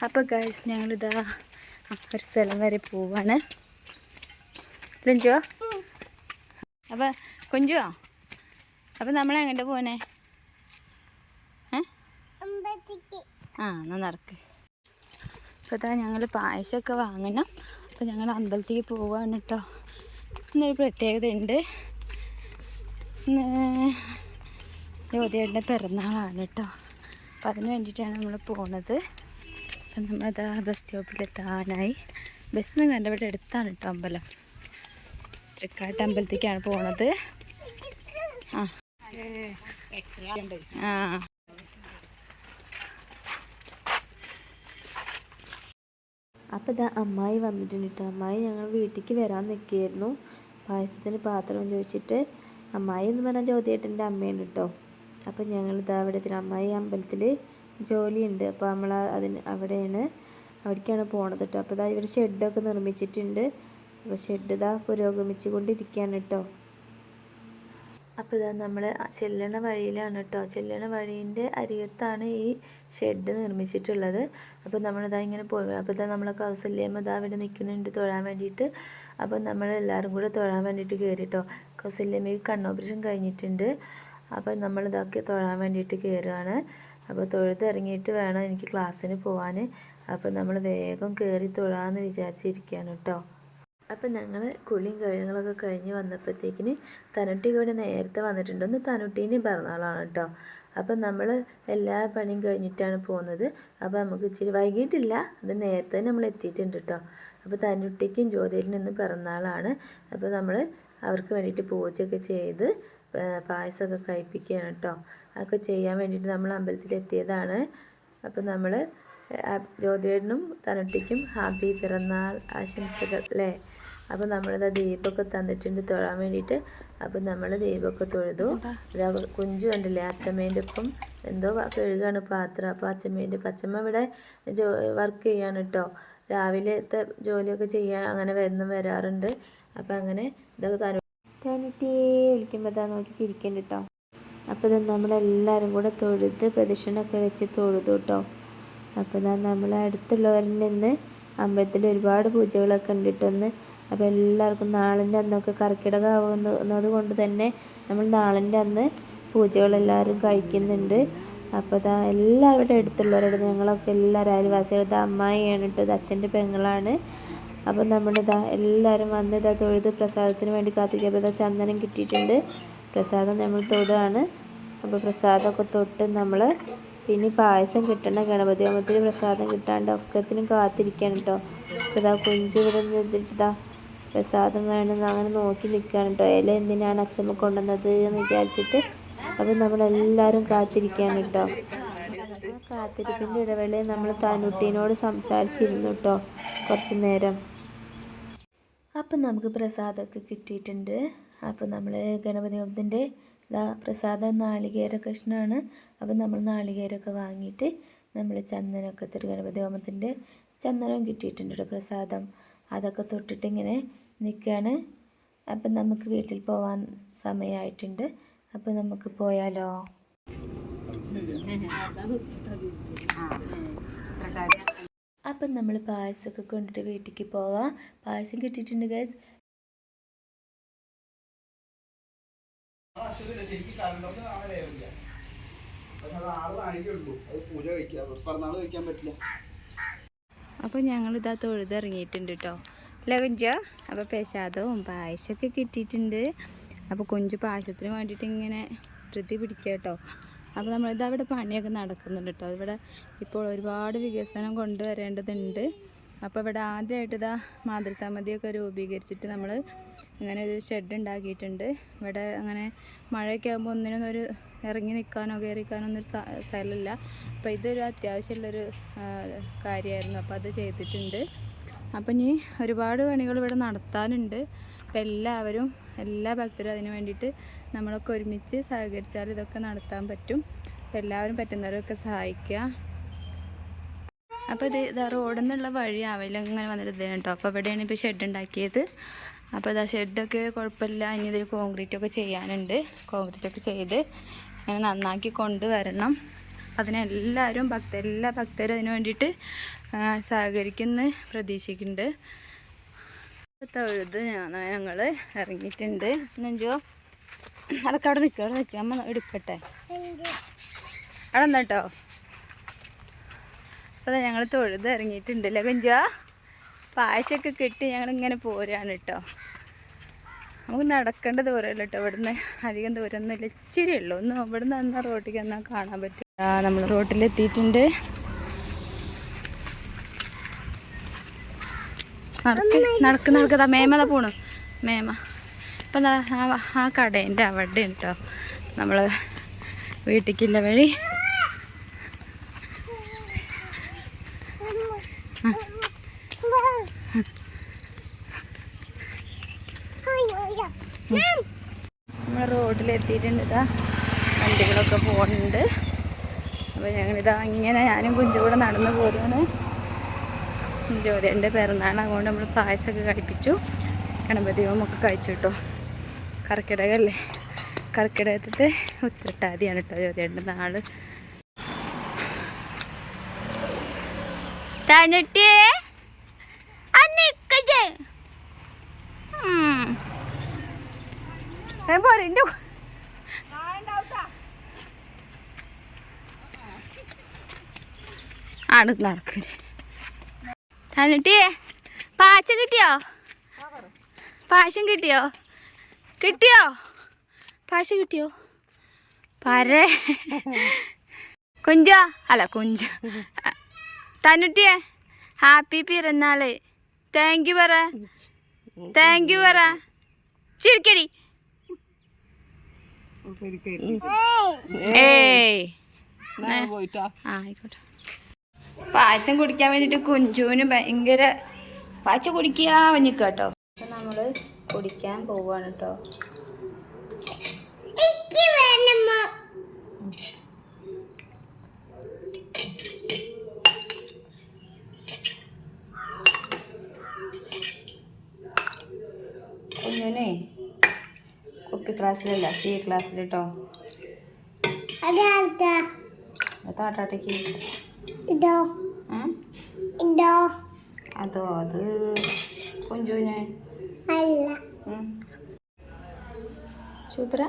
അപ്പോൾ ഗൈസ് ഞങ്ങളിതാ ഒരു സ്ഥലം വരെ പോവാണ്. കുഞ്ചോ അപ്പോൾ കുഞ്ചോ അപ്പോൾ നമ്മളെങ്ങോട്ട് പോണേ? എന്നാൽ നടക്ക്. അപ്പോൾ ഇതാ ഞങ്ങൾ പായസമൊക്കെ വാങ്ങണം. അപ്പോൾ ഞങ്ങൾ അമ്പലത്തേക്ക് പോവാണ് കേട്ടോ. ഇന്നൊരു പ്രത്യേകത ഉണ്ട്. ജ്യോതിയേട്ടൻ്റെ പിറന്നാളാണ് കേട്ടോ. അപ്പോൾ അതിന് വേണ്ടിയിട്ടാണ് നമ്മൾ പോണത്. അപ്പം നമ്മളതാ ബസ് സ്റ്റോപ്പിലെത്താനായി. ബസ്സിന് കണ്ട ഇവിടെ അടുത്താണ് കേട്ടോ അമ്പലം. തൃക്കാട്ട് അമ്പലത്തേക്കാണ് പോണത്. അപ്പോൾ ഇതാ അമ്മായി വന്നിട്ടുണ്ട് കേട്ടോ. അമ്മായി ഞങ്ങൾ വീട്ടിലേക്ക് വരാൻ നിൽക്കുകയായിരുന്നു. പായസത്തിന് പാത്രം ചോദിച്ചിട്ട്. അമ്മായി എന്ന് പറഞ്ഞാൽ ജ്യോതിയേട്ടൻ്റെ അമ്മയാണ് കേട്ടോ. അപ്പോൾ ഞങ്ങളിതാ അവിടെ അമ്മായി അമ്പലത്തിൽ ജോലിയുണ്ട്. അപ്പോൾ നമ്മൾ അവിടേക്കാണ് പോണത് കേട്ടോ. അപ്പോൾ ഇതാ ഇവർ ഷെഡൊക്കെ നിർമ്മിച്ചിട്ടുണ്ട്. അപ്പോൾ ഷെഡ് ഇതാ പുരോഗമിച്ചു കൊണ്ടിരിക്കുകയാണ് കേട്ടോ. അപ്പോൾ ഇതാ നമ്മൾ ചെല്ലണ വഴിയിലാണ് കേട്ടോ. ചെല്ലണ വഴീൻ്റെ അരികത്താണ് ഈ ഷെഡ് നിർമ്മിച്ചിട്ടുള്ളത്. അപ്പോൾ നമ്മളിതാ ഇങ്ങനെ പോയി. അപ്പോൾ ഇതാ നമ്മളെ കൗസല്യമ്മ ഇതാ അവിടെ നിൽക്കുന്നുണ്ട് തൊഴാൻ വേണ്ടിയിട്ട്. അപ്പോൾ നമ്മളെല്ലാവരും കൂടെ തൊഴാൻ വേണ്ടിയിട്ട് കയറി കേട്ടോ. കൗസല്യമ്മയ്ക്ക് കണ്ണോപ്പറേഷൻ കഴിഞ്ഞിട്ടുണ്ട്. അപ്പോൾ നമ്മളിതൊക്കെ തൊഴാൻ വേണ്ടിയിട്ട് കയറുകയാണ്. അപ്പോൾ തൊഴുതിറങ്ങിയിട്ട് വേണം എനിക്ക് ക്ലാസ്സിന് പോകാൻ. അപ്പോൾ നമ്മൾ വേഗം കയറി തൊഴാമെന്ന് വിചാരിച്ചിരിക്കുകയാണ് കേട്ടോ. അപ്പം ഞങ്ങൾ കുളിയും കാര്യങ്ങളൊക്കെ കഴിഞ്ഞ് വന്നപ്പോഴത്തേക്കിന് തനുട്ടി ഇവിടെ നേരത്തെ വന്നിട്ടുണ്ട്. ഒന്ന് തനുട്ടീൻ്റെ പിറന്നാളാണ് കേട്ടോ. അപ്പം നമ്മൾ എല്ലാ പണിയും കഴിഞ്ഞിട്ടാണ് പോകുന്നത്. അപ്പോൾ നമുക്ക് ഇച്ചിരി വൈകിട്ടില്ല, അത് നേരത്തെ നമ്മൾ എത്തിയിട്ടുണ്ട് കേട്ടോ. അപ്പോൾ തനുട്ടിക്കും ജ്യോതിയിലും ഇന്ന് പിറന്നാളാണ്. അപ്പോൾ നമ്മൾ അവർക്ക് വേണ്ടിയിട്ട് പൂജയൊക്കെ ചെയ്ത് പായസമൊക്കെ കഴിപ്പിക്കുകയാണ് കേട്ടോ. അതൊക്കെ ചെയ്യാൻ വേണ്ടിയിട്ട് നമ്മൾ അമ്പലത്തിലെത്തിയതാണ്. അപ്പോൾ നമ്മൾ ജ്യോതിയേട്ടനും തനുട്ടിക്കും ഹാപ്പി പിറന്നാൾ ആശംസകൾ അല്ലേ. അപ്പോൾ നമ്മളിതാ ദീപമൊക്കെ തന്നിട്ടുണ്ട് തൊഴാൻ വേണ്ടിയിട്ട്. അപ്പോൾ നമ്മൾ ദീപമൊക്കെ തൊഴുതു. കുഞ്ചു കണ്ടില്ലേ അച്ചമ്മേൻ്റെ ഒപ്പം എന്തോ കഴുകാണ് പാത്രം. അപ്പോൾ അച്ചമ്മ ഇവിടെ വർക്ക് ചെയ്യാണ് കേട്ടോ. രാവിലത്തെ ജോലിയൊക്കെ ചെയ്യാൻ അങ്ങനെ വരാറുണ്ട്. അപ്പോൾ അങ്ങനെ ഇതൊക്കെ തനുട്ടിയെ വിളിക്കുമ്പോൾ ഇതാ നോക്കി ചിരിക്കുന്നുണ്ട് കേട്ടോ. അപ്പോൾ ഇത് നമ്മളെല്ലാവരും കൂടെ തൊഴുത് പ്രദക്ഷിണമൊക്കെ വെച്ച് തൊഴുതു കേട്ടോ. അപ്പോൾ ഇതാ നമ്മൾ അടുത്തുള്ളവരിൽ നിന്ന് അമ്പലത്തിൽ ഒരുപാട് പൂജകളൊക്കെ ഉണ്ട് കേട്ടോ. അപ്പോൾ എല്ലാവർക്കും നാളിൻ്റെ അന്നൊക്കെ കർക്കിടകമാവുന്നത് കൊണ്ട് തന്നെ നമ്മൾ നാളിൻ്റെ അന്ന് പൂജകളെല്ലാവരും കഴിക്കുന്നുണ്ട്. അപ്പോൾ ഇതാ എല്ലാവരുടെ അടുത്തുള്ളവരോട് ഞങ്ങളൊക്കെ എല്ലാവരും അയൽവാസികളുടെ അമ്മായിയാണ് കേട്ടോ. ഇത് അച്ഛൻ്റെ പെങ്ങളാണ്. അപ്പോൾ നമ്മളിതാ എല്ലാവരും വന്ന് ഇതാ തൊഴുത് പ്രസാദത്തിന് വേണ്ടി കാത്തിരിക്കുക. അപ്പോൾ ഇതാ ചന്ദനം കിട്ടിയിട്ടുണ്ട്. പ്രസാദം നമ്മൾ തൊടുകയാണ്. അപ്പോൾ പ്രസാദമൊക്കെ തൊട്ട് നമ്മൾ പിന്നെ പായസം കിട്ടണം. ഗണപതി ഹോമത്തിന് പ്രസാദം കിട്ടാണ്ട് ഒക്കത്തിനും കാത്തിരിക്കുകയാണ് കേട്ടോ. അപ്പോൾ ഇതാ കുഞ്ചു ഇവിടെ നിന്നിട്ട് ഇതാ പ്രസാദം വേണമെന്ന് അങ്ങനെ നോക്കി നിൽക്കുകയാണ് കേട്ടോ. ഇല എന്തിനാണ് അച്ഛമ്മ കൊണ്ടുവന്നത് എന്ന് വിചാരിച്ചിട്ട്. അപ്പോൾ നമ്മളെല്ലാവരും കാത്തിരിക്കുകയാണ് കേട്ടോ. കാത്തിരിപ്പിൻ്റെ ഇടവേളയിൽ നമ്മൾ തനുട്ടീനോട് സംസാരിച്ചിരുന്നു കേട്ടോ കുറച്ച് നേരം. അപ്പം നമുക്ക് പ്രസാദമൊക്കെ കിട്ടിയിട്ടുണ്ട്. അപ്പോൾ നമ്മൾ ഗണപതി ഹോമത്തിൻ്റെ പ്രസാദം നാളികേര കഷ്ണമാണ്. അപ്പോൾ നമ്മൾ നാളികേരമൊക്കെ വാങ്ങിയിട്ട് നമ്മൾ ചന്ദനമൊക്കെ തൊട്ട് ഗണപതി ഹോമത്തിൻ്റെ ചന്ദനവും കിട്ടിയിട്ടുണ്ട് കേട്ടോ പ്രസാദം. അതൊക്കെ തൊട്ടിട്ട് ഇങ്ങനെ നിൽക്കുകയാണ്. അപ്പം നമുക്ക് വീട്ടിൽ പോകാൻ സമയമായിട്ടുണ്ട്. അപ്പോൾ നമുക്ക് പോയാലോ? അപ്പം നമ്മൾ പായസമൊക്കെ കൊണ്ടിട്ട് വീട്ടിലേക്ക് പോവാം. പായസം കിട്ടിയിട്ടുണ്ട് ഗൈസ്. അപ്പോൾ ഞങ്ങളിതാ തൊഴുതിറങ്ങിയിട്ടുണ്ട് കേട്ടോ. അല്ല കുഞ്ചോ? അപ്പോൾ പ്രസാദവും പായസമൊക്കെ കിട്ടിയിട്ടുണ്ട്. അപ്പോൾ കുഞ്ചു പായസത്തിന് വേണ്ടിയിട്ട് ഇങ്ങനെ ധൃതി പിടിക്കുക കേട്ടോ. അപ്പോൾ നമ്മളിതാ ഇവിടെ പണിയൊക്കെ നടക്കുന്നുണ്ട് കേട്ടോ. ഇവിടെ ഇപ്പോൾ ഒരുപാട് വികസനം കൊണ്ടുവരേണ്ടതുണ്ട്. അപ്പോൾ ഇവിടെ ആദ്യമായിട്ട് ഇതാ മാതൃസമിതിയൊക്കെ രൂപീകരിച്ചിട്ട് നമ്മൾ ഇങ്ങനെ ഒരു ഷെഡ് ഉണ്ടാക്കിയിട്ടുണ്ട്. ഇവിടെ അങ്ങനെ മഴയൊക്കെ ആകുമ്പോൾ ഒന്നിനൊന്നും ഒരു ഇറങ്ങി നിൽക്കാനോ കയറിക്കാനോ ഒന്നൊരു സ്ഥലമില്ല. അപ്പോൾ ഇതൊരു അത്യാവശ്യമുള്ളൊരു കാര്യമായിരുന്നു. അപ്പോൾ അത് ചെയ്തിട്ടുണ്ട്. അപ്പം ഇനി ഒരുപാട് പണികൾ ഇവിടെ നടത്താനുണ്ട്. അപ്പോൾ എല്ലാവരും എല്ലാ ഭക്തരും അതിന് വേണ്ടിയിട്ട് നമ്മളൊക്കെ ഒരുമിച്ച് സഹകരിച്ചാൽ ഇതൊക്കെ നടത്താൻ പറ്റും. അപ്പോൾ എല്ലാവരും പറ്റുന്നവരൊക്കെ സഹായിക്കുക. അപ്പോൾ ഇത് റോഡിൽ നിന്നുള്ള വഴി ആവില്ല വന്നിട്ട് കേട്ടോ. അപ്പോൾ ഇവിടെയാണ് ഇപ്പോൾ ഷെഡ് ഉണ്ടാക്കിയത്. അപ്പോൾ ഇതാ ഷെഡൊക്കെ കുഴപ്പമില്ല. ഇനി ഇതിൽ കോൺക്രീറ്റൊക്കെ ചെയ്യാനുണ്ട്. കോൺക്രീറ്റൊക്കെ ചെയ്ത് അങ്ങനെ നന്നാക്കി കൊണ്ടുവരണം. അപ്പം അതിനെല്ലാവരും എല്ലാ ഭക്തരും അതിന് വേണ്ടിയിട്ട് സഹകരിക്കുന്ന പ്രതീക്ഷിക്കുന്നുണ്ട്. തൊഴുത് ഞങ്ങൾ ഇറങ്ങിയിട്ടുണ്ട്. നെഞ്ചോ അതൊക്കെ അവിടെ നിൽക്കുക അമ്മ എടുക്കട്ടെ അവിടെ എന്താട്ടോ. അപ്പോൾ ഞങ്ങൾ തൊഴുത് ഇറങ്ങിയിട്ടുണ്ടല്ലേ കുഞ്ചോ. പായസമൊക്കെ കെട്ടി ഞങ്ങളിങ്ങനെ പോരാണ് കേട്ടോ. നമുക്ക് നടക്കേണ്ട ദൂരമല്ല കേട്ടോ. ഇവിടുന്ന് അധികം ദൂരമൊന്നുമില്ല, ഇച്ചിരി ഉള്ളൂ. ഒന്ന് ഇവിടുന്ന് എന്നാൽ റോട്ടിലേക്ക് എന്നാൽ കാണാൻ പറ്റും. നമ്മൾ റോട്ടിലെത്തിയിട്ടുണ്ട്. നടക്കതാ മേമതാ പോണു മേമ. ഇപ്പം ആ കടേൻ്റെ അവിടെ കേട്ടോ നമ്മൾ വീട്ടിലേക്കുള്ള വഴി. നമ്മൾ റോഡിലെത്തിയിട്ടുണ്ട്. ഇതാ വണ്ടികളൊക്കെ പോകുന്നുണ്ട്. അപ്പോൾ ഞങ്ങളിതാ ഇങ്ങനെ ഞാനും കുഞ്ചു കൂടെ നടന്നു പോരുകയാണ്. ജ്യോതിയുടെ പിറന്നാൾ അതുകൊണ്ട് നമ്മൾ പായസമൊക്കെ കഴിപ്പിച്ചു, ഗണപതി ഹോമമൊക്കെ കഴിച്ചു കേട്ടോ. കർക്കിടകല്ലേ, കർക്കിടകത്തെ ഉത്രട്ടാതിയാണ് കേട്ടോ ജ്യോതിയുടെ നാള്. തന്നിട്ടേ പോരെ ആണ് നടക്ക. തന്നിട്ടേ പാച്ച കിട്ടിയോ? പാശം കിട്ടിയോ? പാശ കിട്ടിയോ? പരേ കുഞ്ചോ അല്ല കുഞ്ചു. തന്നിട്ടേ ഹാപ്പി പിറന്നാള്. താങ്ക് യു പറ. ചിരിക്കടി. ആയിക്കോട്ടെ. പായസം കുടിക്കാൻ വേണ്ടിയിട്ട് കുഞ്ചുവിന് ഭയങ്കര പാച്ച കുടിക്കുക വഞ്ഞിക്ക കേട്ടോ. അപ്പം നമ്മൾ കുടിക്കാൻ പോവാണ് കേട്ടോ. കുഞ്ഞുനെ കുപ്പി ക്ലാസ്സിലല്ല, സി ക്ലാസ്സിൽ കേട്ടോ. താട്ടാട്ടേക്ക് അതോ അത് കുഞ്ചുവിന് സൂപ്പറാ.